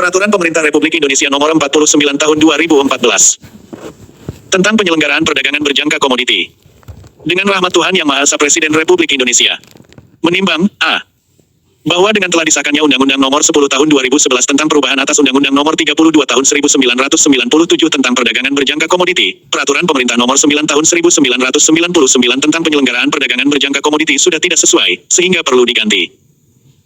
Peraturan Pemerintah Republik Indonesia Nomor 49 Tahun 2014 tentang penyelenggaraan perdagangan berjangka komoditi. Dengan rahmat Tuhan Yang Maha Esa, Presiden Republik Indonesia menimbang a. bahwa dengan telah disahkannya Undang-Undang Nomor 10 Tahun 2011 tentang perubahan atas Undang-Undang Nomor 32 Tahun 1997 tentang perdagangan berjangka komoditi, Peraturan Pemerintah Nomor 9 Tahun 1999 tentang penyelenggaraan perdagangan berjangka komoditi sudah tidak sesuai, sehingga perlu diganti.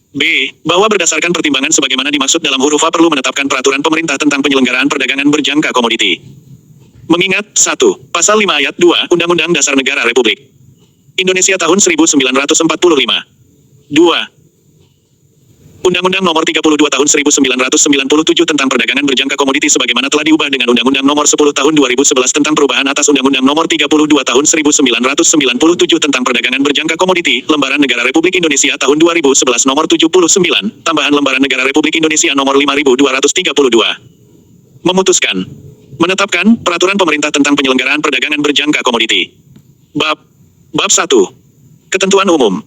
B. Bahwa berdasarkan pertimbangan sebagaimana dimaksud dalam huruf A perlu menetapkan peraturan pemerintah tentang penyelenggaraan perdagangan berjangka komoditi. Mengingat 1. Pasal 5 Ayat 2 Undang-Undang Dasar Negara Republik Indonesia tahun 1945. 2. Undang-Undang Nomor 32 Tahun 1997 tentang perdagangan berjangka komoditi sebagaimana telah diubah dengan Undang-Undang Nomor 10 Tahun 2011 tentang perubahan atas Undang-Undang Nomor 32 Tahun 1997 tentang perdagangan berjangka komoditi, Lembaran Negara Republik Indonesia tahun 2011 Nomor 79, tambahan Lembaran Negara Republik Indonesia Nomor 5232. Memutuskan menetapkan peraturan pemerintah tentang penyelenggaraan perdagangan berjangka komoditi. Bab 1. Ketentuan umum.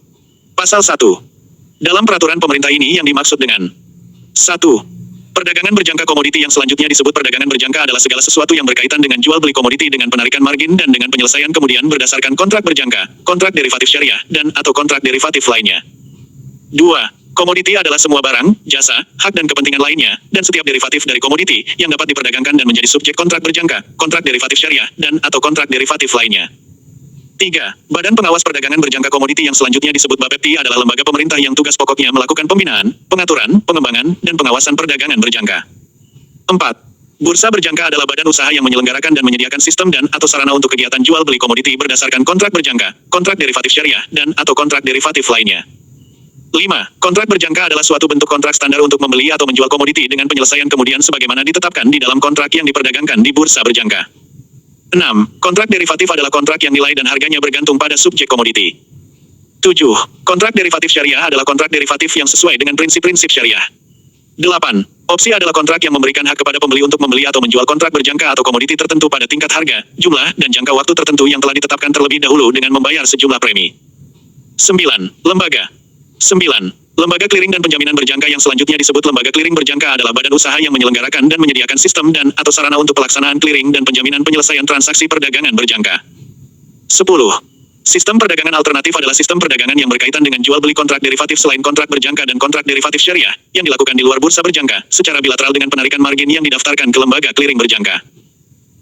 Pasal 1. Dalam peraturan pemerintah ini yang dimaksud dengan 1. Perdagangan berjangka komoditi yang selanjutnya disebut perdagangan berjangka adalah segala sesuatu yang berkaitan dengan jual beli komoditi dengan penarikan margin dan dengan penyelesaian kemudian berdasarkan kontrak berjangka, kontrak derivatif syariah, dan atau kontrak derivatif lainnya. 2. Komoditi adalah semua barang, jasa, hak dan kepentingan lainnya, dan setiap derivatif dari komoditi yang dapat diperdagangkan dan menjadi subjek kontrak berjangka, kontrak derivatif syariah, dan atau kontrak derivatif lainnya. 3. Badan Pengawas Perdagangan Berjangka Komoditi yang selanjutnya disebut BAPEPTI adalah lembaga pemerintah yang tugas pokoknya melakukan pembinaan, pengaturan, pengembangan, dan pengawasan perdagangan berjangka. 4. Bursa berjangka adalah badan usaha yang menyelenggarakan dan menyediakan sistem dan atau sarana untuk kegiatan jual beli komoditi berdasarkan kontrak berjangka, kontrak derivatif syariah, dan atau kontrak derivatif lainnya. 5. Kontrak berjangka adalah suatu bentuk kontrak standar untuk membeli atau menjual komoditi dengan penyelesaian kemudian sebagaimana ditetapkan di dalam kontrak yang diperdagangkan di bursa berjangka. 6. Kontrak derivatif adalah kontrak yang nilai dan harganya bergantung pada subjek komoditi. 7. Kontrak derivatif syariah adalah kontrak derivatif yang sesuai dengan prinsip-prinsip syariah. 8. Opsi adalah kontrak yang memberikan hak kepada pembeli untuk membeli atau menjual kontrak berjangka atau komoditi tertentu pada tingkat harga, jumlah, dan jangka waktu tertentu yang telah ditetapkan terlebih dahulu dengan membayar sejumlah premi. 9. Lembaga. 9. Lembaga clearing dan penjaminan berjangka yang selanjutnya disebut lembaga clearing berjangka adalah badan usaha yang menyelenggarakan dan menyediakan sistem dan atau sarana untuk pelaksanaan clearing dan penjaminan penyelesaian transaksi perdagangan berjangka. 10. Sistem perdagangan alternatif adalah sistem perdagangan yang berkaitan dengan jual beli kontrak derivatif selain kontrak berjangka dan kontrak derivatif syariah yang dilakukan di luar bursa berjangka secara bilateral dengan penarikan margin yang didaftarkan ke lembaga clearing berjangka.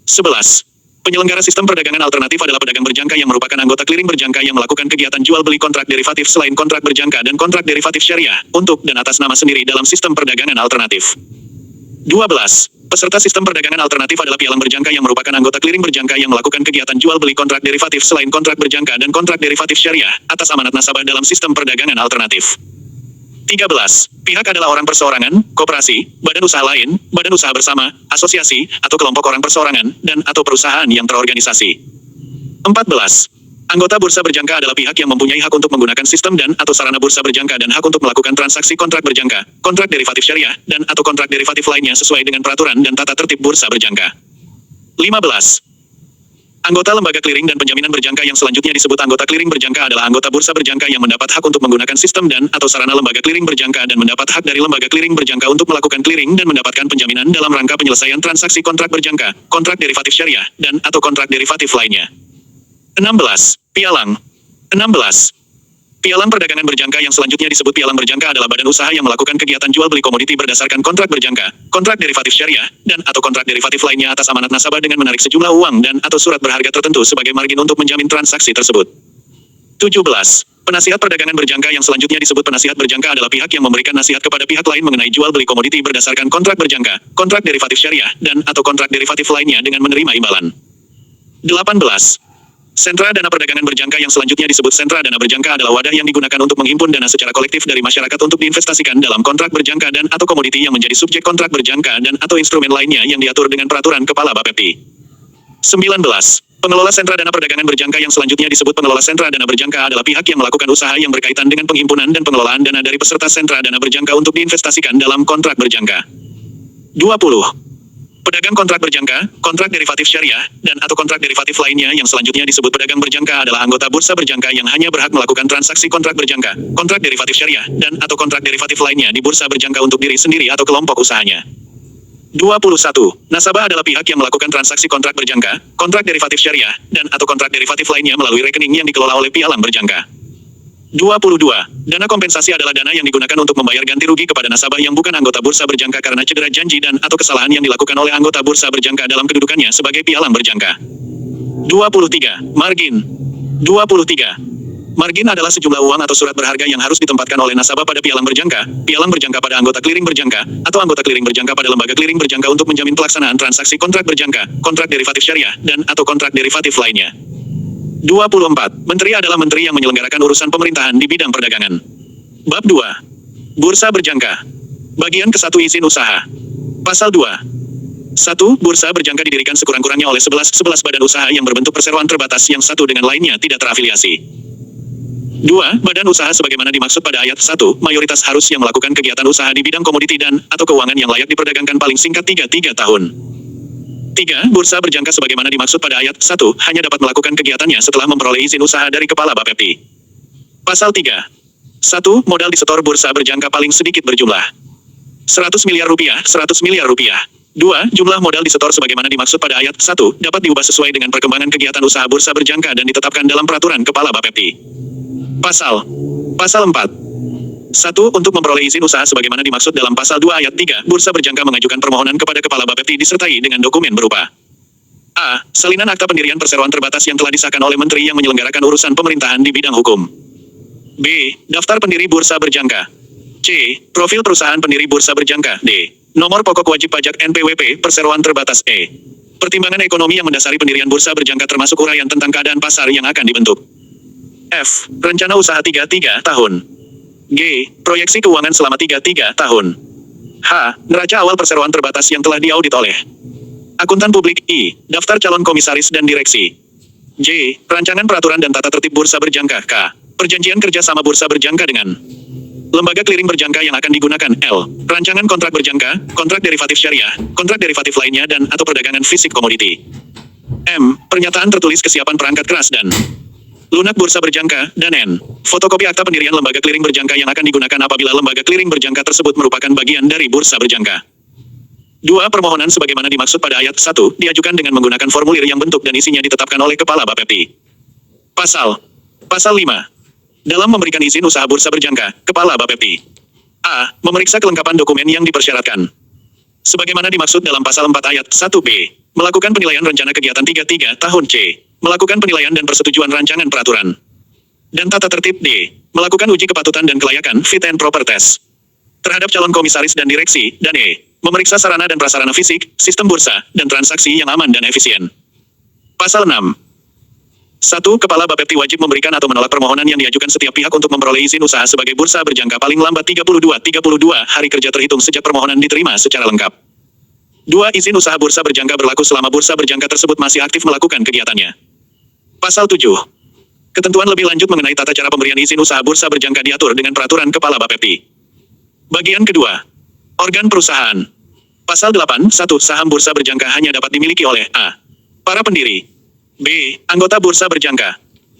11. Penyelenggara sistem perdagangan alternatif adalah pedagang berjangka yang merupakan anggota clearing berjangka yang melakukan kegiatan jual beli kontrak derivatif selain kontrak berjangka dan kontrak derivatif syariah, untuk dan atas nama sendiri dalam sistem perdagangan alternatif. 12. Peserta sistem perdagangan alternatif adalah pialang berjangka yang merupakan anggota clearing berjangka yang melakukan kegiatan jual beli kontrak derivatif selain kontrak berjangka dan kontrak derivatif syariah, atas amanat nasabah dalam sistem perdagangan alternatif. 13. Pihak adalah orang perseorangan, koperasi, badan usaha lain, badan usaha bersama, asosiasi, atau kelompok orang perseorangan, dan atau perusahaan yang terorganisasi. 14. Anggota bursa berjangka adalah pihak yang mempunyai hak untuk menggunakan sistem dan atau sarana bursa berjangka dan hak untuk melakukan transaksi kontrak berjangka, kontrak derivatif syariah, dan atau kontrak derivatif lainnya sesuai dengan peraturan dan tata tertib bursa berjangka. 15. Anggota lembaga clearing dan penjaminan berjangka yang selanjutnya disebut anggota clearing berjangka adalah anggota bursa berjangka yang mendapat hak untuk menggunakan sistem dan atau sarana lembaga clearing berjangka dan mendapat hak dari lembaga clearing berjangka untuk melakukan clearing dan mendapatkan penjaminan dalam rangka penyelesaian transaksi kontrak berjangka, kontrak derivatif syariah, dan atau kontrak derivatif lainnya. 16. Pialang. 16. Pialang perdagangan berjangka yang selanjutnya disebut pialang berjangka adalah badan usaha yang melakukan kegiatan jual beli komoditi berdasarkan kontrak berjangka, kontrak derivatif syariah, dan atau kontrak derivatif lainnya atas amanat nasabah dengan menarik sejumlah uang dan atau surat berharga tertentu sebagai margin untuk menjamin transaksi tersebut. 17. Penasihat perdagangan berjangka yang selanjutnya disebut penasihat berjangka adalah pihak yang memberikan nasihat kepada pihak lain mengenai jual beli komoditi berdasarkan kontrak berjangka, kontrak derivatif syariah, dan atau kontrak derivatif lainnya dengan menerima imbalan. 18. Sentra dana perdagangan berjangka yang selanjutnya disebut sentra dana berjangka adalah wadah yang digunakan untuk menghimpun dana secara kolektif dari masyarakat untuk diinvestasikan dalam kontrak berjangka dan atau komoditi yang menjadi subjek kontrak berjangka dan atau instrumen lainnya yang diatur dengan peraturan Kepala BAPEPTI. 19. Pengelola sentra dana perdagangan berjangka yang selanjutnya disebut pengelola sentra dana berjangka adalah pihak yang melakukan usaha yang berkaitan dengan penghimpunan dan pengelolaan dana dari peserta sentra dana berjangka untuk diinvestasikan dalam kontrak berjangka. 20. Pedagang kontrak berjangka, kontrak derivatif syariah, dan atau kontrak derivatif lainnya yang selanjutnya disebut pedagang berjangka adalah anggota bursa berjangka yang hanya berhak melakukan transaksi kontrak berjangka, kontrak derivatif syariah, dan atau kontrak derivatif lainnya di bursa berjangka untuk diri sendiri atau kelompok usahanya. 21. Nasabah adalah pihak yang melakukan transaksi kontrak berjangka, kontrak derivatif syariah, dan atau kontrak derivatif lainnya melalui rekening yang dikelola oleh pialang berjangka. 22. Dana kompensasi adalah dana yang digunakan untuk membayar ganti rugi kepada nasabah yang bukan anggota bursa berjangka karena cedera janji dan atau kesalahan yang dilakukan oleh anggota bursa berjangka dalam kedudukannya sebagai pialang berjangka. 23. Margin. 23. Margin adalah sejumlah uang atau surat berharga yang harus ditempatkan oleh nasabah pada pialang berjangka pada anggota clearing berjangka, atau anggota clearing berjangka pada lembaga clearing berjangka untuk menjamin pelaksanaan transaksi kontrak berjangka, kontrak derivatif syariah, dan atau kontrak derivatif lainnya. 24. Menteri adalah menteri yang menyelenggarakan urusan pemerintahan di bidang perdagangan. Bab 2. Bursa berjangka. Bagian ke-1 izin usaha. Pasal 2. 1. Bursa berjangka didirikan sekurang-kurangnya oleh 11 badan usaha yang berbentuk perseroan terbatas yang satu dengan lainnya tidak terafiliasi. 2. Badan usaha sebagaimana dimaksud pada ayat 1, mayoritas harus yang melakukan kegiatan usaha di bidang komoditi dan atau keuangan yang layak diperdagangkan paling singkat 3 tahun. 3. Bursa berjangka sebagaimana dimaksud pada ayat 1, hanya dapat melakukan kegiatannya setelah memperoleh izin usaha dari Kepala Bapepti. Pasal 3. 1. Modal disetor bursa berjangka paling sedikit berjumlah 100 miliar rupiah, 100 miliar rupiah. 2. Jumlah modal disetor sebagaimana dimaksud pada ayat 1, dapat diubah sesuai dengan perkembangan kegiatan usaha bursa berjangka dan ditetapkan dalam peraturan Kepala Bapepti. Pasal 4. 1. Untuk memperoleh izin usaha sebagaimana dimaksud dalam pasal 2 ayat 3, bursa berjangka mengajukan permohonan kepada Kepala Bapepti disertai dengan dokumen berupa A. Salinan akta pendirian perseroan terbatas yang telah disahkan oleh menteri yang menyelenggarakan urusan pemerintahan di bidang hukum. B. Daftar pendiri bursa berjangka. C. Profil perusahaan pendiri bursa berjangka. D. Nomor pokok wajib pajak NPWP perseroan terbatas. E. Pertimbangan ekonomi yang mendasari pendirian bursa berjangka termasuk uraian tentang keadaan pasar yang akan dibentuk. F. Rencana usaha 3 tahun. G. Proyeksi keuangan selama 3 tahun. H. Neraca awal perseroan terbatas yang telah diaudit oleh akuntan publik. I. Daftar calon komisaris dan direksi. J. Rancangan peraturan dan tata tertib bursa berjangka. K. Perjanjian kerja sama bursa berjangka dengan lembaga clearing berjangka yang akan digunakan. L. Rancangan kontrak berjangka, kontrak derivatif syariah, kontrak derivatif lainnya dan atau perdagangan fisik komoditi. M. Pernyataan tertulis kesiapan perangkat keras dan lunak bursa berjangka, dan N. Fotokopi akta pendirian lembaga clearing berjangka yang akan digunakan apabila lembaga clearing berjangka tersebut merupakan bagian dari bursa berjangka. 2. Permohonan sebagaimana dimaksud pada ayat 1, diajukan dengan menggunakan formulir yang bentuk dan isinya ditetapkan oleh Kepala Bapepti. Pasal 5. Dalam memberikan izin usaha bursa berjangka, Kepala Bapepti A. Memeriksa kelengkapan dokumen yang dipersyaratkan sebagaimana dimaksud dalam pasal 4 ayat 1b. Melakukan penilaian rencana kegiatan 3 tahun. C. Melakukan penilaian dan persetujuan rancangan peraturan dan tata tertib. D. Melakukan uji kepatutan dan kelayakan fit and proper test terhadap calon komisaris dan direksi. Dan E. Memeriksa sarana dan prasarana fisik, sistem bursa, dan transaksi yang aman dan efisien. Pasal 6. 1. Kepala Bapepti wajib memberikan atau menolak permohonan yang diajukan setiap pihak untuk memperoleh izin usaha sebagai bursa berjangka paling lambat 32 hari kerja terhitung sejak permohonan diterima secara lengkap. 2. Izin usaha bursa berjangka berlaku selama bursa berjangka tersebut masih aktif melakukan kegiatannya. Pasal 7. Ketentuan lebih lanjut mengenai tata cara pemberian izin usaha bursa berjangka diatur dengan peraturan Kepala Bapepti. Bagian kedua. Organ perusahaan. Pasal 8. 1. Saham bursa berjangka hanya dapat dimiliki oleh A. Para pendiri. B. Anggota bursa berjangka.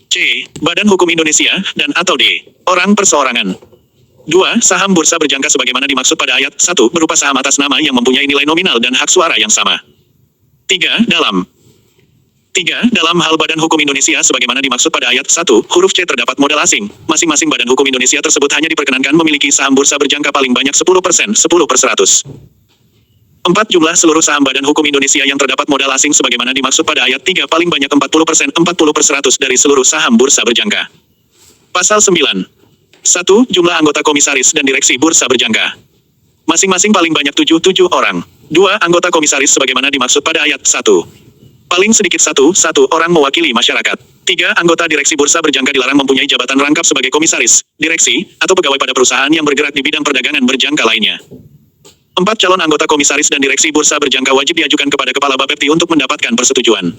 C. Badan Hukum Indonesia, dan atau D. Orang perseorangan. 2. Saham bursa berjangka sebagaimana dimaksud pada ayat 1 berupa saham atas nama yang mempunyai nilai nominal dan hak suara yang sama. 3. Dalam hal Badan Hukum Indonesia sebagaimana dimaksud pada ayat 1, huruf C terdapat modal asing. Masing-masing Badan Hukum Indonesia tersebut hanya diperkenankan memiliki saham bursa berjangka paling banyak 10%, 10/100. 4. Jumlah seluruh saham Badan Hukum Indonesia yang terdapat modal asing sebagaimana dimaksud pada ayat 3 paling banyak 40%, 40/100 dari seluruh saham bursa berjangka. Pasal 9. 1. Jumlah anggota komisaris dan direksi bursa berjangka. Masing-masing paling banyak 7 orang. 2. Anggota komisaris sebagaimana dimaksud pada ayat 1. Paling sedikit 1 orang mewakili masyarakat. 3. Anggota direksi bursa berjangka dilarang mempunyai jabatan rangkap sebagai komisaris, direksi, atau pegawai pada perusahaan yang bergerak di bidang perdagangan berjangka lainnya. 4. Calon anggota komisaris dan direksi bursa berjangka wajib diajukan kepada Kepala Bapepti untuk mendapatkan persetujuan.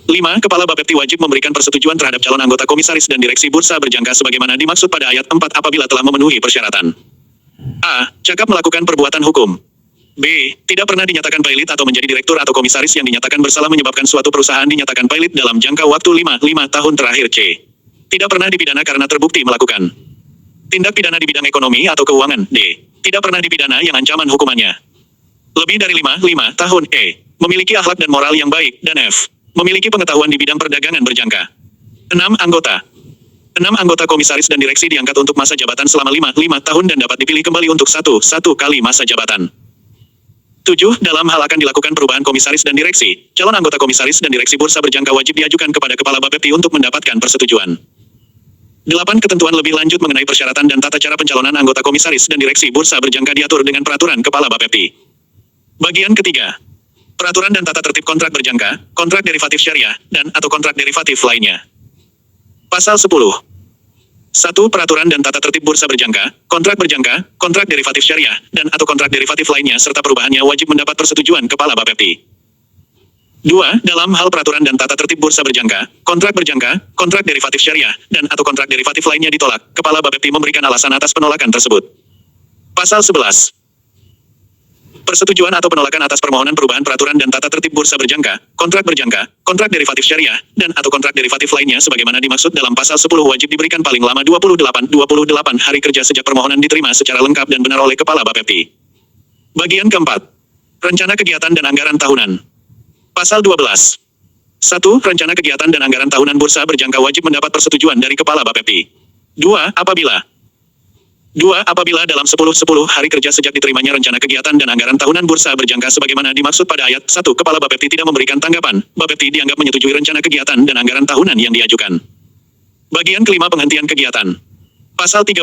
5. Kepala Bapepti wajib memberikan persetujuan terhadap calon anggota komisaris dan direksi bursa berjangka sebagaimana dimaksud pada ayat 4 apabila telah memenuhi persyaratan. A. Cakap melakukan perbuatan hukum. B. Tidak pernah dinyatakan pilot atau menjadi direktur atau komisaris yang dinyatakan bersalah menyebabkan suatu perusahaan dinyatakan pilot dalam jangka waktu 5 tahun terakhir. C. Tidak pernah dipidana karena terbukti melakukan tindak pidana di bidang ekonomi atau keuangan. D. Tidak pernah dipidana yang ancaman hukumannya lebih dari 5 tahun. E. Memiliki akhlak dan moral yang baik. Dan F. Memiliki pengetahuan di bidang perdagangan berjangka. 6 anggota. 6 anggota komisaris dan direksi diangkat untuk masa jabatan selama 5 tahun dan dapat dipilih kembali untuk satu kali masa jabatan. 7. Dalam hal akan dilakukan perubahan komisaris dan direksi, calon anggota komisaris dan direksi bursa berjangka wajib diajukan kepada Kepala Bapepti untuk mendapatkan persetujuan. 8. Ketentuan lebih lanjut mengenai persyaratan dan tata cara pencalonan anggota komisaris dan direksi bursa berjangka diatur dengan peraturan Kepala Bapepti. Bagian ketiga. Peraturan dan tata tertib kontrak berjangka, kontrak derivatif syariah, dan atau kontrak derivatif lainnya. Pasal 10. 1. Peraturan dan tata tertib bursa berjangka, kontrak derivatif syariah, dan atau kontrak derivatif lainnya serta perubahannya wajib mendapat persetujuan Kepala Bapepti. 2. Dalam hal peraturan dan tata tertib bursa berjangka, kontrak derivatif syariah, dan atau kontrak derivatif lainnya ditolak, Kepala Bapepti memberikan alasan atas penolakan tersebut. Pasal 11. Persetujuan atau penolakan atas permohonan perubahan peraturan dan tata tertib bursa berjangka, kontrak derivatif syariah, dan atau kontrak derivatif lainnya sebagaimana dimaksud dalam pasal 10 wajib diberikan paling lama 28 hari kerja sejak permohonan diterima secara lengkap dan benar oleh Kepala Bapepti. Bagian keempat. Rencana kegiatan dan anggaran tahunan. Pasal 12. 1. Rencana kegiatan dan anggaran tahunan bursa berjangka wajib mendapat persetujuan dari Kepala Bapepti. 2. Apabila dalam 10 hari kerja sejak diterimanya rencana kegiatan dan anggaran tahunan bursa berjangka sebagaimana dimaksud pada ayat 1 Kepala Bapepti tidak memberikan tanggapan, Bapepti dianggap menyetujui rencana kegiatan dan anggaran tahunan yang diajukan. Bagian kelima penghentian kegiatan. Pasal 13.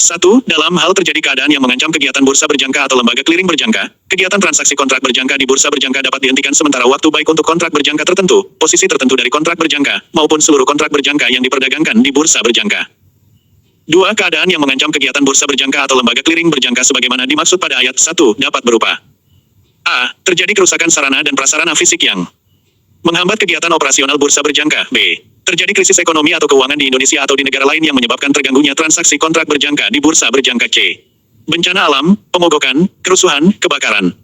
1. Dalam hal terjadi keadaan yang mengancam kegiatan bursa berjangka atau lembaga clearing berjangka, kegiatan transaksi kontrak berjangka di bursa berjangka dapat dihentikan sementara waktu baik untuk kontrak berjangka tertentu, posisi tertentu dari kontrak berjangka, maupun seluruh kontrak berjangka yang diperdagangkan di bursa berjangka. 2. Keadaan yang mengancam kegiatan bursa berjangka atau lembaga clearing berjangka sebagaimana dimaksud pada ayat 1 dapat berupa A. Terjadi kerusakan sarana dan prasarana fisik yang menghambat kegiatan operasional bursa berjangka. B. Terjadi krisis ekonomi atau keuangan di Indonesia atau di negara lain yang menyebabkan terganggunya transaksi kontrak berjangka di bursa berjangka. C. Bencana alam, pemogokan, kerusuhan, kebakaran,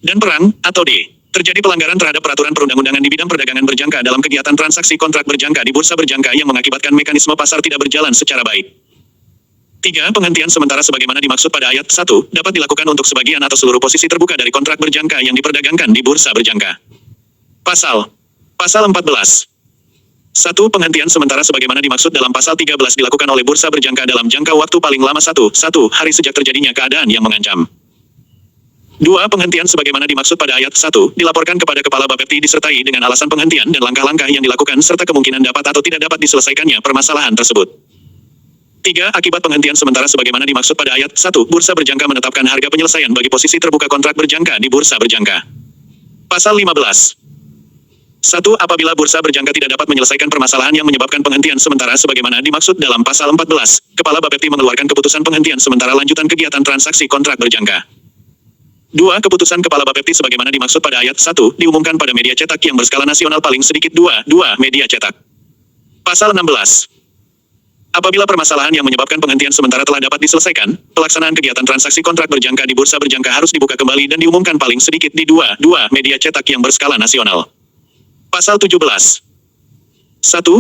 dan perang, atau D. Terjadi pelanggaran terhadap peraturan perundang-undangan di bidang perdagangan berjangka dalam kegiatan transaksi kontrak berjangka di bursa berjangka yang mengakibatkan mekanisme pasar tidak berjalan secara baik. 3. Penghentian sementara sebagaimana dimaksud pada ayat 1, dapat dilakukan untuk sebagian atau seluruh posisi terbuka dari kontrak berjangka yang diperdagangkan di bursa berjangka. Pasal 14. 1. Penghentian sementara sebagaimana dimaksud dalam pasal 13 dilakukan oleh bursa berjangka dalam jangka waktu paling lama 1 hari sejak terjadinya keadaan yang mengancam. 2. Penghentian sebagaimana dimaksud pada ayat 1, dilaporkan kepada Kepala Bapepti disertai dengan alasan penghentian dan langkah-langkah yang dilakukan serta kemungkinan dapat atau tidak dapat diselesaikannya permasalahan tersebut. 3. Akibat penghentian sementara sebagaimana dimaksud pada ayat 1, bursa berjangka menetapkan harga penyelesaian bagi posisi terbuka kontrak berjangka di bursa berjangka. Pasal 15. 1. Apabila bursa berjangka tidak dapat menyelesaikan permasalahan yang menyebabkan penghentian sementara sebagaimana dimaksud dalam pasal 14, Kepala Bapepti mengeluarkan keputusan penghentian sementara lanjutan kegiatan transaksi kontrak berjangka. 2. Keputusan Kepala Bapepti sebagaimana dimaksud pada ayat 1, diumumkan pada media cetak yang berskala nasional paling sedikit 2 media cetak. Pasal 16. Apabila permasalahan yang menyebabkan penghentian sementara telah dapat diselesaikan, pelaksanaan kegiatan transaksi kontrak berjangka di bursa berjangka harus dibuka kembali dan diumumkan paling sedikit di 2 media cetak yang berskala nasional. Pasal 17. 1.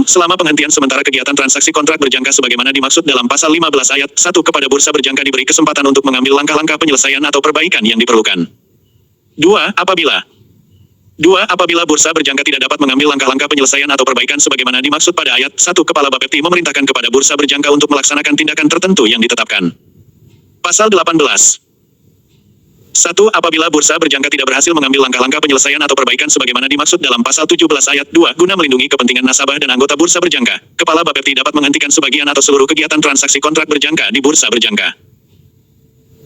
Selama penghentian sementara kegiatan transaksi kontrak berjangka sebagaimana dimaksud dalam pasal 15 ayat 1 kepada bursa berjangka diberi kesempatan untuk mengambil langkah-langkah penyelesaian atau perbaikan yang diperlukan. 2. Apabila bursa berjangka tidak dapat mengambil langkah-langkah penyelesaian atau perbaikan sebagaimana dimaksud pada ayat 1, Kepala Bapepti memerintahkan kepada bursa berjangka untuk melaksanakan tindakan tertentu yang ditetapkan. Pasal 18. 1. Apabila bursa berjangka tidak berhasil mengambil langkah-langkah penyelesaian atau perbaikan sebagaimana dimaksud dalam pasal 17 ayat 2 guna melindungi kepentingan nasabah dan anggota bursa berjangka, Kepala Bapepti dapat menghentikan sebagian atau seluruh kegiatan transaksi kontrak berjangka di bursa berjangka.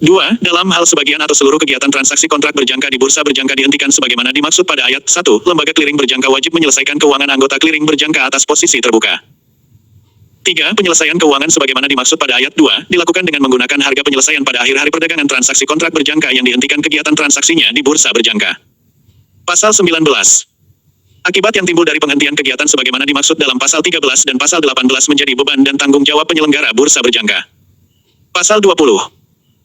2. Dalam hal sebagian atau seluruh kegiatan transaksi kontrak berjangka di bursa berjangka dihentikan sebagaimana dimaksud pada ayat 1, lembaga clearing berjangka wajib menyelesaikan keuangan anggota clearing berjangka atas posisi terbuka. 3. Penyelesaian keuangan sebagaimana dimaksud pada ayat 2, dilakukan dengan menggunakan harga penyelesaian pada akhir hari perdagangan transaksi kontrak berjangka yang dihentikan kegiatan transaksinya di bursa berjangka. Pasal 19. Akibat yang timbul dari penghentian kegiatan sebagaimana dimaksud dalam pasal 13 dan pasal 18 menjadi beban dan tanggung jawab penyelenggara bursa berjangka. Pasal 20.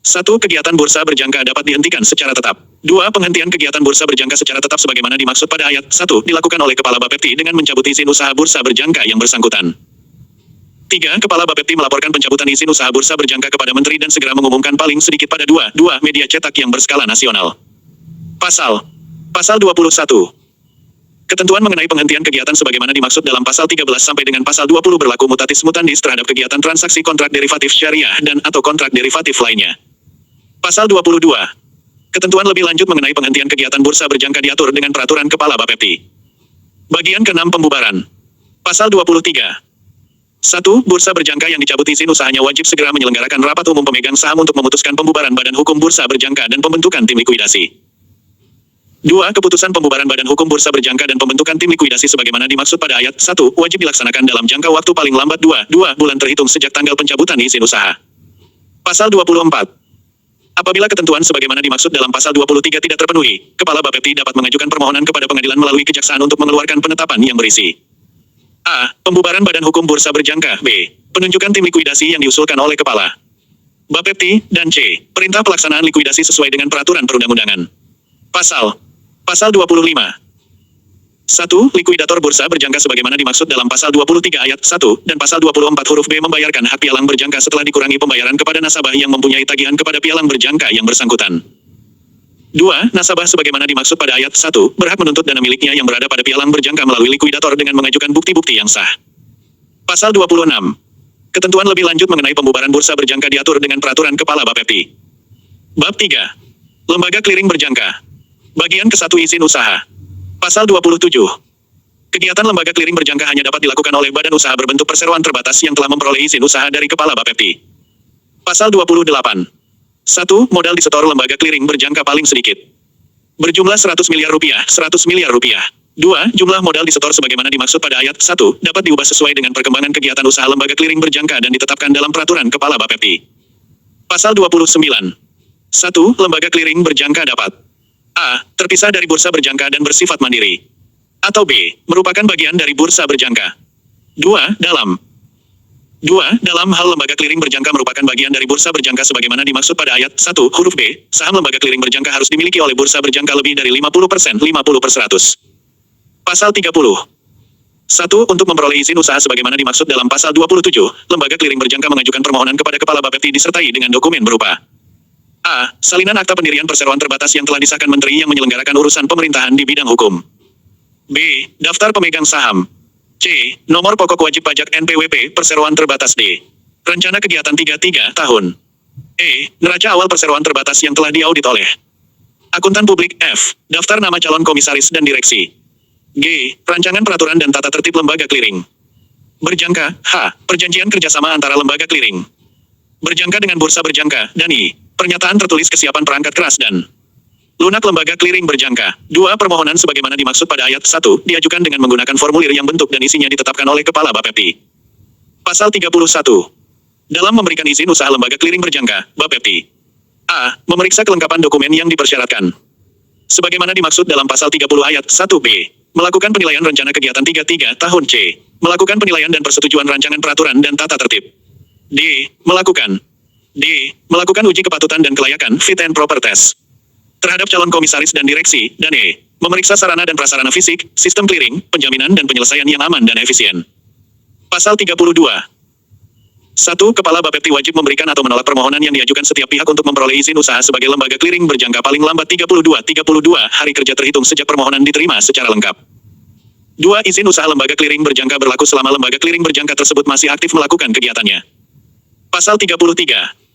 1. Kegiatan bursa berjangka dapat dihentikan secara tetap. 2. Penghentian kegiatan bursa berjangka secara tetap sebagaimana dimaksud pada ayat 1 dilakukan oleh Kepala Bapepti dengan mencabut izin usaha bursa berjangka yang bersangkutan. 3. Kepala Bapepti melaporkan pencabutan izin usaha bursa berjangka kepada Menteri dan segera mengumumkan paling sedikit pada 2 media cetak yang berskala nasional. Pasal 21. Ketentuan mengenai penghentian kegiatan sebagaimana dimaksud dalam pasal 13 sampai dengan pasal 20 berlaku mutatis mutandis terhadap kegiatan transaksi kontrak derivatif syariah dan atau kontrak derivatif lainnya. Pasal 22. Ketentuan lebih lanjut mengenai penghentian kegiatan bursa berjangka diatur dengan peraturan Kepala Bapepti. Bagian ke-6 pembubaran. Pasal 23. 1. Bursa berjangka yang dicabut izin usahanya wajib segera menyelenggarakan rapat umum pemegang saham untuk memutuskan pembubaran badan hukum bursa berjangka dan pembentukan tim likuidasi. 2. Keputusan pembubaran badan hukum bursa berjangka dan pembentukan tim likuidasi sebagaimana dimaksud pada ayat 1 wajib dilaksanakan dalam jangka waktu paling lambat 2 bulan terhitung sejak tanggal pencabutan izin usaha. Pasal 24. Apabila ketentuan sebagaimana dimaksud dalam pasal 23 tidak terpenuhi, Kepala Bapepti dapat mengajukan permohonan kepada pengadilan melalui kejaksaan untuk mengeluarkan penetapan yang berisi A. Pembubaran badan hukum bursa berjangka. B. Penunjukan tim likuidasi yang diusulkan oleh Kepala Bapepti. Dan C. Perintah pelaksanaan likuidasi sesuai dengan peraturan perundang-undangan. Pasal 25. 1. Likuidator bursa berjangka sebagaimana dimaksud dalam pasal 23 ayat 1 dan pasal 24 huruf B membayarkan hak pialang berjangka setelah dikurangi pembayaran kepada nasabah yang mempunyai tagihan kepada pialang berjangka yang bersangkutan. 2. Nasabah sebagaimana dimaksud pada ayat 1 berhak menuntut dana miliknya yang berada pada pialang berjangka melalui likuidator dengan mengajukan bukti-bukti yang sah. Pasal 26. Ketentuan lebih lanjut mengenai pembubaran bursa berjangka diatur dengan peraturan Kepala Bapepti. Bab 3. Lembaga Kliring Berjangka. Bagian ke-1 izin usaha. Pasal 27. Kegiatan lembaga kliring berjangka hanya dapat dilakukan oleh badan usaha berbentuk perseroan terbatas yang telah memperoleh izin usaha dari Kepala Bapepti. Pasal 28. 1. Modal disetor lembaga kliring berjangka paling sedikit berjumlah 100 miliar rupiah, 100 miliar rupiah. 2. Jumlah modal disetor sebagaimana dimaksud pada ayat 1 dapat diubah sesuai dengan perkembangan kegiatan usaha lembaga kliring berjangka dan ditetapkan dalam peraturan Kepala Bapepti. Pasal 29. 1. Lembaga kliring berjangka dapat A. Terpisah dari bursa berjangka dan bersifat mandiri. Atau B. Merupakan bagian dari bursa berjangka. 2. Dalam hal lembaga kliring berjangka merupakan bagian dari bursa berjangka sebagaimana dimaksud pada ayat 1 huruf B, saham lembaga kliring berjangka harus dimiliki oleh bursa berjangka lebih dari 50%, 50%. Pasal 30. 1. Untuk memperoleh izin usaha sebagaimana dimaksud dalam pasal 27, lembaga kliring berjangka mengajukan permohonan kepada Kepala Bapepti disertai dengan dokumen berupa A. Salinan akta pendirian perseroan terbatas yang telah disahkan Menteri yang menyelenggarakan urusan pemerintahan di bidang hukum. B. Daftar pemegang saham. C. Nomor pokok wajib pajak NPWP perseroan terbatas. D. Rencana kegiatan 33 tahun. E. Neraca awal perseroan terbatas yang telah diaudit oleh akuntan publik. F. Daftar nama calon komisaris dan direksi. G. Rancangan peraturan dan tata tertib lembaga kliring berjangka. H. Perjanjian kerjasama antara lembaga kliring berjangka dengan bursa berjangka. Dan I. Pernyataan tertulis kesiapan perangkat keras dan lunak lembaga kliring berjangka. 2. Permohonan sebagaimana dimaksud pada ayat 1 diajukan dengan menggunakan formulir yang bentuk dan isinya ditetapkan oleh Kepala Bapepti. Pasal 31. Dalam memberikan izin usaha lembaga kliring berjangka, Bapepti A. Memeriksa kelengkapan dokumen yang dipersyaratkan sebagaimana dimaksud dalam pasal 30 ayat 1b. Melakukan penilaian rencana kegiatan 33 tahun. C. Melakukan penilaian dan persetujuan rancangan peraturan dan tata tertib. D. Melakukan uji kepatutan dan kelayakan fit and proper test terhadap calon komisaris dan direksi. Dan E. Memeriksa sarana dan prasarana fisik, sistem clearing, penjaminan dan penyelesaian yang aman dan efisien. Pasal 32. 1. Kepala Bapepti wajib memberikan atau menolak permohonan yang diajukan setiap pihak untuk memperoleh izin usaha sebagai lembaga kliring berjangka paling lambat 32 hari kerja terhitung sejak permohonan diterima secara lengkap. 2. Izin usaha lembaga kliring berjangka berlaku selama lembaga kliring berjangka tersebut masih aktif melakukan kegiatannya. Pasal 33.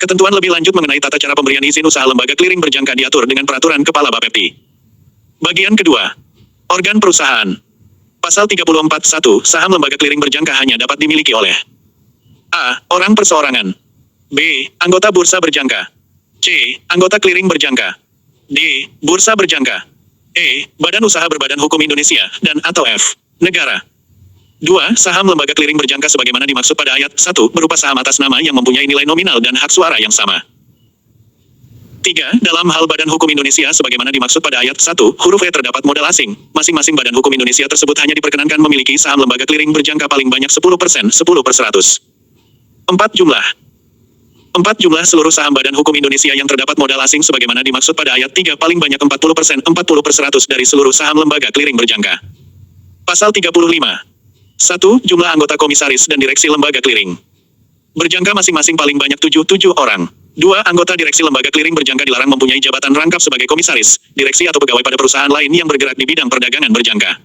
Ketentuan lebih lanjut mengenai tata cara pemberian izin usaha lembaga kliring berjangka diatur dengan peraturan Kepala Bapepti. Bagian kedua. Organ perusahaan. Pasal 34.1. Saham lembaga kliring berjangka hanya dapat dimiliki oleh A. Orang perseorangan. B. Anggota bursa berjangka. C. Anggota kliring berjangka. D. Bursa berjangka. E. Badan usaha berbadan hukum Indonesia, dan atau F. Negara. 2. Saham lembaga kliring berjangka sebagaimana dimaksud pada ayat 1 berupa saham atas nama yang mempunyai nilai nominal dan hak suara yang sama. 3. Dalam hal badan hukum Indonesia sebagaimana dimaksud pada ayat 1 huruf E terdapat modal asing, masing-masing badan hukum Indonesia tersebut hanya diperkenankan memiliki saham lembaga kliring berjangka paling banyak 10%, 10/100. 4. Jumlah 4. Jumlah seluruh saham Badan Hukum Indonesia yang terdapat modal asing sebagaimana dimaksud pada ayat 3 paling banyak 40% 40% dari seluruh saham lembaga kliring berjangka. Pasal 35. 1. Jumlah anggota komisaris dan direksi lembaga kliring berjangka masing-masing paling banyak 7 orang. 2. Anggota direksi lembaga kliring berjangka dilarang mempunyai jabatan rangkap sebagai komisaris, direksi atau pegawai pada perusahaan lain yang bergerak di bidang perdagangan berjangka.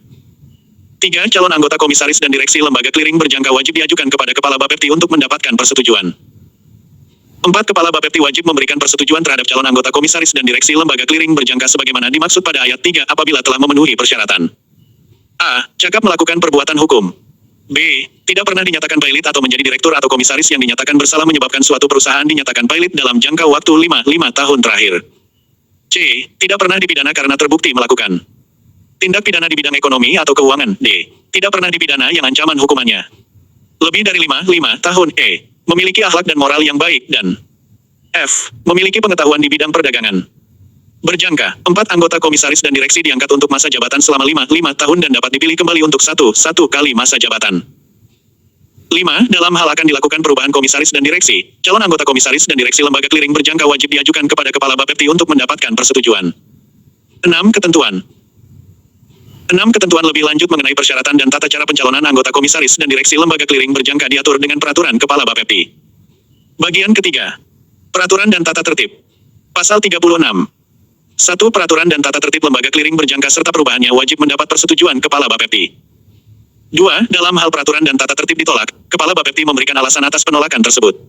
3. Calon anggota komisaris dan direksi lembaga kliring berjangka wajib diajukan kepada Kepala Bapepti untuk mendapatkan persetujuan. 4. Kepala Bapepti wajib memberikan persetujuan terhadap calon anggota komisaris dan direksi lembaga kliring berjangka sebagaimana dimaksud pada ayat 3 apabila telah memenuhi persyaratan. A. Cakap melakukan perbuatan hukum. B. Tidak pernah dinyatakan pailit atau menjadi direktur atau komisaris yang dinyatakan bersalah menyebabkan suatu perusahaan dinyatakan pailit dalam jangka waktu 5 tahun terakhir. C. Tidak pernah dipidana karena terbukti melakukan tindak pidana di bidang ekonomi atau keuangan. D. Tidak pernah dipidana yang ancaman hukumannya lebih dari 5 tahun. E. Memiliki akhlak dan moral yang baik dan F. Memiliki pengetahuan di bidang perdagangan berjangka. 4. Anggota komisaris dan direksi diangkat untuk masa jabatan selama 5 tahun dan dapat dipilih kembali untuk satu kali masa jabatan. 5. Dalam hal akan dilakukan perubahan komisaris dan direksi, calon anggota komisaris dan direksi lembaga kliring berjangka wajib diajukan kepada Kepala Bapepti untuk mendapatkan persetujuan. 6. Ketentuan. 6. Ketentuan lebih lanjut mengenai persyaratan dan tata cara pencalonan anggota komisaris dan direksi lembaga kliring berjangka diatur dengan peraturan Kepala Bapepti. Bagian ketiga. Peraturan dan tata tertib. Pasal 36. 1. Peraturan dan tata tertib lembaga kliring berjangka serta perubahannya wajib mendapat persetujuan Kepala Bapepti. 2. Dalam hal peraturan dan tata tertib ditolak, Kepala Bapepti memberikan alasan atas penolakan tersebut.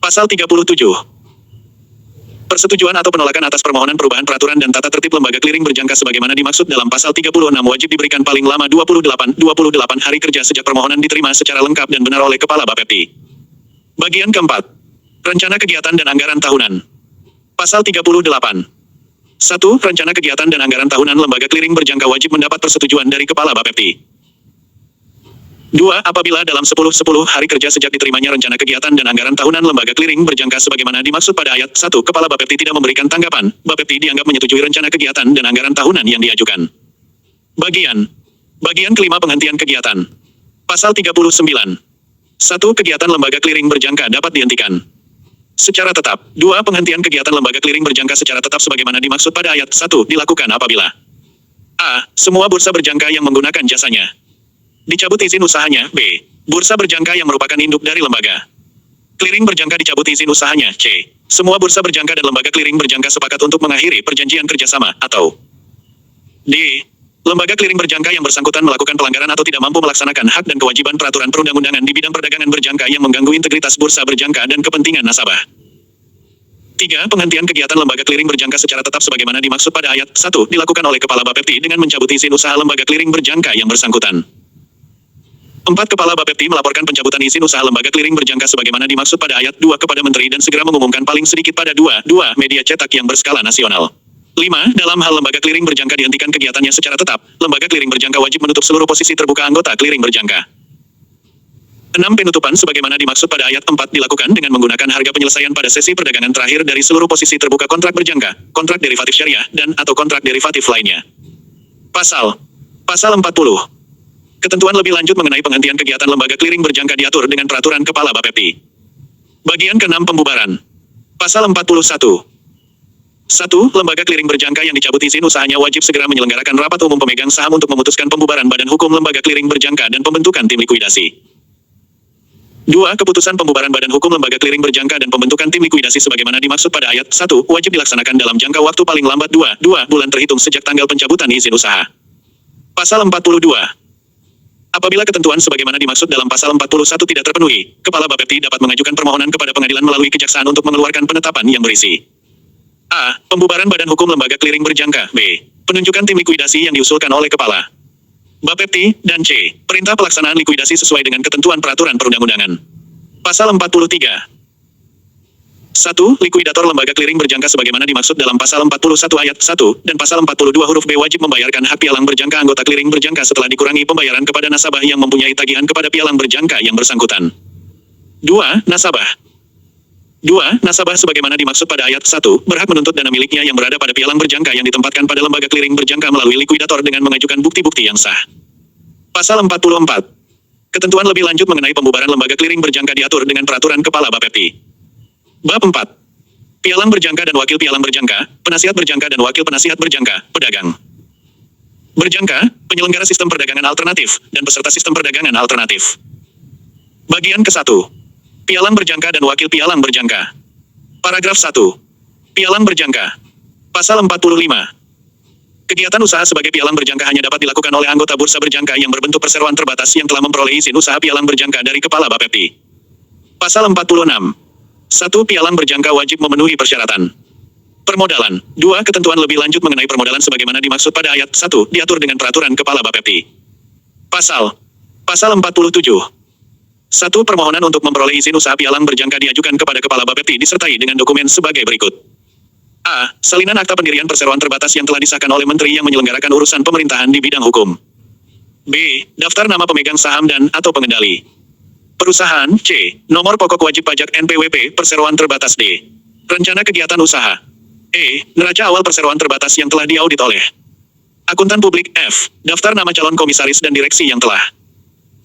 Pasal 37. Persetujuan atau penolakan atas permohonan perubahan peraturan dan tata tertib lembaga kliring berjangka sebagaimana dimaksud dalam pasal 36 wajib diberikan paling lama 28 hari kerja sejak permohonan diterima secara lengkap dan benar oleh Kepala Bapepti. Bagian keempat. Rencana kegiatan dan anggaran tahunan. Pasal 38. 1. Rencana kegiatan dan anggaran tahunan lembaga kliring berjangka wajib mendapat persetujuan dari Kepala Bapepti. 2. Apabila dalam 10 hari kerja sejak diterimanya rencana kegiatan dan anggaran tahunan lembaga kliring berjangka sebagaimana dimaksud pada ayat 1 Kepala Bapepti tidak memberikan tanggapan, Bapepti dianggap menyetujui rencana kegiatan dan anggaran tahunan yang diajukan. Bagian kelima penghentian kegiatan. Pasal 39. 1. Kegiatan lembaga kliring berjangka dapat dihentikan secara tetap. 2. Penghentian kegiatan lembaga kliring berjangka secara tetap sebagaimana dimaksud pada ayat 1 dilakukan apabila A. Semua bursa berjangka yang menggunakan jasanya dicabut izin usahanya. B. Bursa berjangka yang merupakan induk dari lembaga kliring berjangka dicabut izin usahanya. C. Semua bursa berjangka dan lembaga kliring berjangka sepakat untuk mengakhiri perjanjian kerjasama. Atau D. Lembaga kliring berjangka yang bersangkutan melakukan pelanggaran atau tidak mampu melaksanakan hak dan kewajiban peraturan perundang-undangan di bidang perdagangan berjangka yang mengganggu integritas bursa berjangka dan kepentingan nasabah. 3. Penghentian kegiatan lembaga kliring berjangka secara tetap sebagaimana dimaksud pada ayat 1 dilakukan oleh Kepala Bapepti dengan mencabut izin usaha lembaga kliring berjangka yang bersangkutan. 4. Kepala Bapepti melaporkan pencabutan izin usaha lembaga kliring berjangka sebagaimana dimaksud pada ayat 2 kepada Menteri dan segera mengumumkan paling sedikit pada 2 media cetak yang berskala nasional. 5. Dalam hal lembaga kliring berjangka dihentikan kegiatannya secara tetap, lembaga kliring berjangka wajib menutup seluruh posisi terbuka anggota kliring berjangka. 6. Penutupan sebagaimana dimaksud pada ayat 4 dilakukan dengan menggunakan harga penyelesaian pada sesi perdagangan terakhir dari seluruh posisi terbuka kontrak berjangka, kontrak derivatif syariah, dan atau kontrak derivatif lainnya. Pasal 40. Ketentuan lebih lanjut mengenai penghentian kegiatan lembaga kliring berjangka diatur dengan peraturan Kepala Bapepti. Bagian ke-6 pembubaran. Pasal 41. 1. Lembaga kliring berjangka yang dicabut izin usahanya wajib segera menyelenggarakan rapat umum pemegang saham untuk memutuskan pembubaran badan hukum lembaga kliring berjangka dan pembentukan tim likuidasi. 2. Keputusan pembubaran badan hukum lembaga kliring berjangka dan pembentukan tim likuidasi sebagaimana dimaksud pada ayat 1 wajib dilaksanakan dalam jangka waktu paling lambat 2 bulan terhitung sejak tanggal pencabutan izin usaha. Pasal 42. Apabila ketentuan sebagaimana dimaksud dalam pasal 41 tidak terpenuhi, Kepala Bapepti dapat mengajukan permohonan kepada pengadilan melalui kejaksaan untuk mengeluarkan penetapan yang berisi A. Pembubaran badan hukum lembaga kliring berjangka. B. Penunjukan tim likuidasi yang diusulkan oleh Kepala Bapepti. Dan C. Perintah pelaksanaan likuidasi sesuai dengan ketentuan peraturan perundang-undangan. Pasal 43. 1. Likuidator lembaga kliring berjangka sebagaimana dimaksud dalam pasal 41 ayat 1 dan pasal 42 huruf B wajib membayarkan hak pialang berjangka anggota kliring berjangka setelah dikurangi pembayaran kepada nasabah yang mempunyai tagihan kepada pialang berjangka yang bersangkutan. 2. Nasabah. 2. Nasabah sebagaimana dimaksud pada ayat 1, berhak menuntut dana miliknya yang berada pada pialang berjangka yang ditempatkan pada lembaga kliring berjangka melalui likuidator dengan mengajukan bukti-bukti yang sah. Pasal 44. Ketentuan lebih lanjut mengenai pembubaran lembaga kliring berjangka diatur dengan peraturan Kepala Bapepti. Bab 4. Pialang berjangka dan wakil pialang berjangka, penasihat berjangka dan wakil penasihat berjangka, pedagang. Berjangka, penyelenggara sistem perdagangan alternatif, dan peserta sistem perdagangan alternatif. Bagian ke-1. Pialang berjangka dan wakil pialang berjangka. Paragraf 1. Pialang berjangka. Pasal 45. Kegiatan usaha sebagai pialang berjangka hanya dapat dilakukan oleh anggota bursa berjangka yang berbentuk perseroan terbatas yang telah memperoleh izin usaha pialang berjangka dari Kepala Bapepti. Pasal 46. 1. Pialang berjangka wajib memenuhi persyaratan. Permodalan. 2. Ketentuan lebih lanjut mengenai permodalan sebagaimana dimaksud pada ayat 1 diatur dengan peraturan Kepala Bapepti. Pasal 47. 1. Permohonan untuk memperoleh izin usaha pialang berjangka diajukan kepada Kepala Bapepti disertai dengan dokumen sebagai berikut. A. Salinan akta pendirian perseroan terbatas yang telah disahkan oleh Menteri yang menyelenggarakan urusan pemerintahan di bidang hukum. B. Daftar nama pemegang saham dan atau pengendali perusahaan. C. Nomor pokok wajib pajak NPWP perseroan terbatas. D. Rencana kegiatan usaha. E. Neraca awal perseroan terbatas yang telah diaudit oleh akuntan publik. F. Daftar nama calon komisaris dan direksi yang telah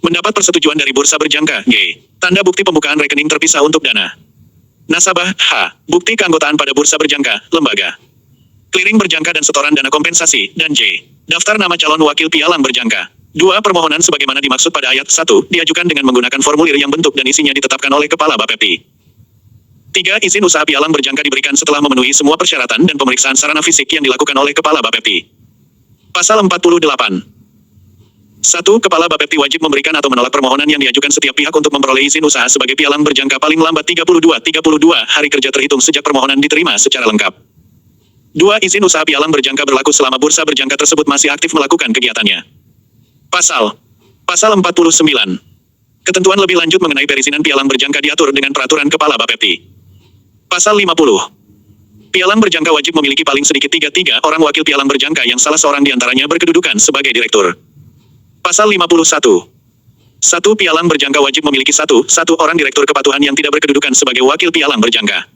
mendapat persetujuan dari bursa berjangka. G. Tanda bukti pembukaan rekening terpisah untuk dana nasabah. H. Bukti keanggotaan pada bursa berjangka, lembaga clearing berjangka dan setoran dana kompensasi. Dan J. Daftar nama calon wakil pialang berjangka. 2. Permohonan sebagaimana dimaksud pada ayat 1 diajukan dengan menggunakan formulir yang bentuk dan isinya ditetapkan oleh Kepala Bapepti. 3. Izin usaha pialang berjangka diberikan setelah memenuhi semua persyaratan dan pemeriksaan sarana fisik yang dilakukan oleh Kepala Bapepti. Pasal 48. 1. Kepala Bapepti wajib memberikan atau menolak permohonan yang diajukan setiap pihak untuk memperoleh izin usaha sebagai pialang berjangka paling lambat 32 hari kerja terhitung sejak permohonan diterima secara lengkap. 2. Izin usaha pialang berjangka berlaku selama bursa berjangka tersebut masih aktif melakukan kegiatannya. Pasal 49. Ketentuan lebih lanjut mengenai perizinan pialang berjangka diatur dengan peraturan Kepala Bapepti. Pasal 50. Pialang berjangka wajib memiliki paling sedikit 3 orang wakil pialang berjangka yang salah seorang diantaranya berkedudukan sebagai direktur. Pasal 51. 1. Pialang berjangka wajib memiliki satu orang direktur kepatuhan yang tidak berkedudukan sebagai wakil pialang berjangka.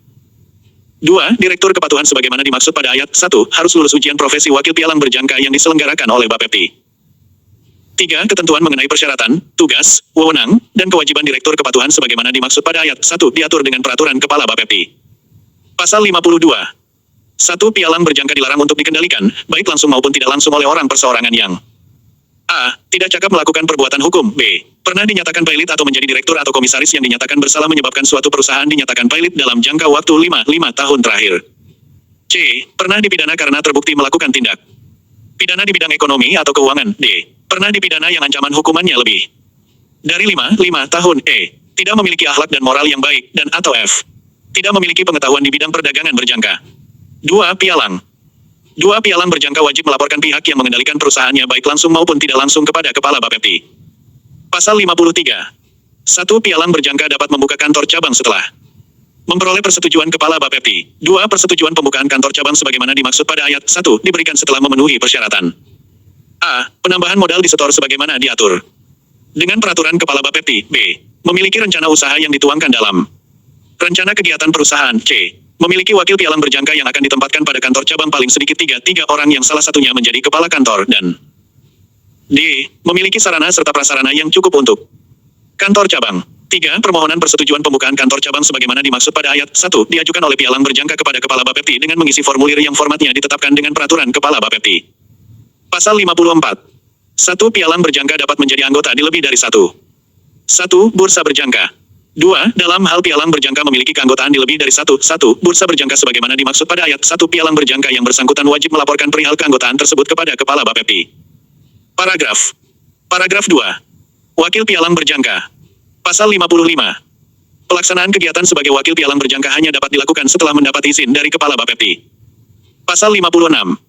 2. Direktur kepatuhan sebagaimana dimaksud pada ayat 1 harus lulus ujian profesi wakil pialang berjangka yang diselenggarakan oleh Bapepti. 3. Ketentuan mengenai persyaratan, tugas, wewenang, dan kewajiban direktur kepatuhan sebagaimana dimaksud pada ayat 1 diatur dengan peraturan Kepala Bapepti. Pasal 52. 1. Pialang berjangka dilarang untuk dikendalikan, baik langsung maupun tidak langsung oleh orang perseorangan yang A. Tidak cakap melakukan perbuatan hukum. B. Pernah dinyatakan pailit atau menjadi direktur atau komisaris yang dinyatakan bersalah menyebabkan suatu perusahaan dinyatakan pailit dalam jangka waktu 5 tahun terakhir. C. Pernah dipidana karena terbukti melakukan tindak pidana di bidang ekonomi atau keuangan. D. Pernah dipidana yang ancaman hukumannya lebih dari 5 tahun. E. Tidak memiliki akhlak dan moral yang baik. Dan atau F. Tidak memiliki pengetahuan di bidang perdagangan berjangka. 2. Pialang. 2. Pialang berjangka wajib melaporkan pihak yang mengendalikan perusahaannya baik langsung maupun tidak langsung kepada Kepala Bapepti. Pasal 53. 1. Pialang berjangka dapat membuka kantor cabang setelah memperoleh persetujuan Kepala Bapepti. 2. Persetujuan pembukaan kantor cabang sebagaimana dimaksud pada ayat 1 diberikan setelah memenuhi persyaratan. A. Penambahan modal disetor sebagaimana diatur dengan peraturan Kepala Bapepti. B. Memiliki rencana usaha yang dituangkan dalam rencana kegiatan perusahaan. C. Memiliki wakil pialang berjangka yang akan ditempatkan pada kantor cabang paling sedikit 3 orang yang salah satunya menjadi kepala kantor. Dan D. Memiliki sarana serta prasarana yang cukup untuk kantor cabang. 3. Permohonan persetujuan pembukaan kantor cabang sebagaimana dimaksud pada ayat 1 diajukan oleh pialang berjangka kepada Kepala Bapepti dengan mengisi formulir yang formatnya ditetapkan dengan peraturan Kepala Bapepti. Pasal 54. 1. Pialang berjangka dapat menjadi anggota di lebih dari 1 bursa berjangka. 2. Dalam hal pialang berjangka memiliki keanggotaan di lebih dari 1 bursa berjangka sebagaimana dimaksud pada ayat 1 pialang berjangka yang bersangkutan wajib melaporkan perihal keanggotaan tersebut kepada Kepala Bapepti. Paragraf 2. Wakil pialang berjangka. Pasal 55. Pelaksanaan kegiatan sebagai wakil pialang berjangka hanya dapat dilakukan setelah mendapat izin dari Kepala Bapepti. Pasal 56.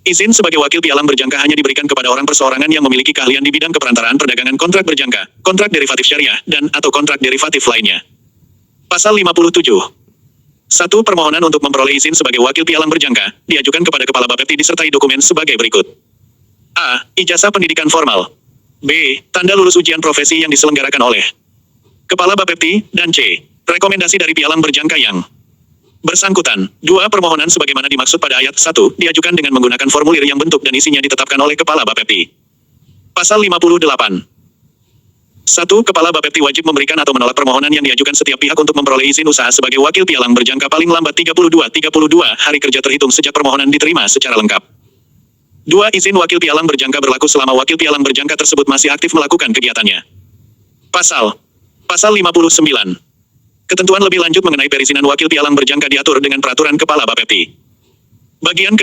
Izin sebagai wakil pialang berjangka hanya diberikan kepada orang perseorangan yang memiliki keahlian di bidang keperantaraan perdagangan kontrak berjangka, kontrak derivatif syariah, dan atau kontrak derivatif lainnya. Pasal 57. 1. Permohonan untuk memperoleh izin sebagai wakil pialang berjangka diajukan kepada Kepala Bapepti disertai dokumen sebagai berikut. A. Ijazah pendidikan formal. B. Tanda lulus ujian profesi yang diselenggarakan oleh Kepala Bapepti. Dan C. Rekomendasi dari pialang berjangka yang bersangkutan. 2. Permohonan sebagaimana dimaksud pada ayat 1 diajukan dengan menggunakan formulir yang bentuk dan isinya ditetapkan oleh Kepala Bapepti. Pasal 58. 1. Kepala Bapepti wajib memberikan atau menolak permohonan yang diajukan setiap pihak untuk memperoleh izin usaha sebagai wakil pialang berjangka paling lambat 32 hari kerja terhitung sejak permohonan diterima secara lengkap. 2. Izin wakil pialang berjangka berlaku selama wakil pialang berjangka tersebut masih aktif melakukan kegiatannya. Pasal 59. Ketentuan lebih lanjut mengenai perizinan wakil pialang berjangka diatur dengan peraturan Kepala Bapepti. Bagian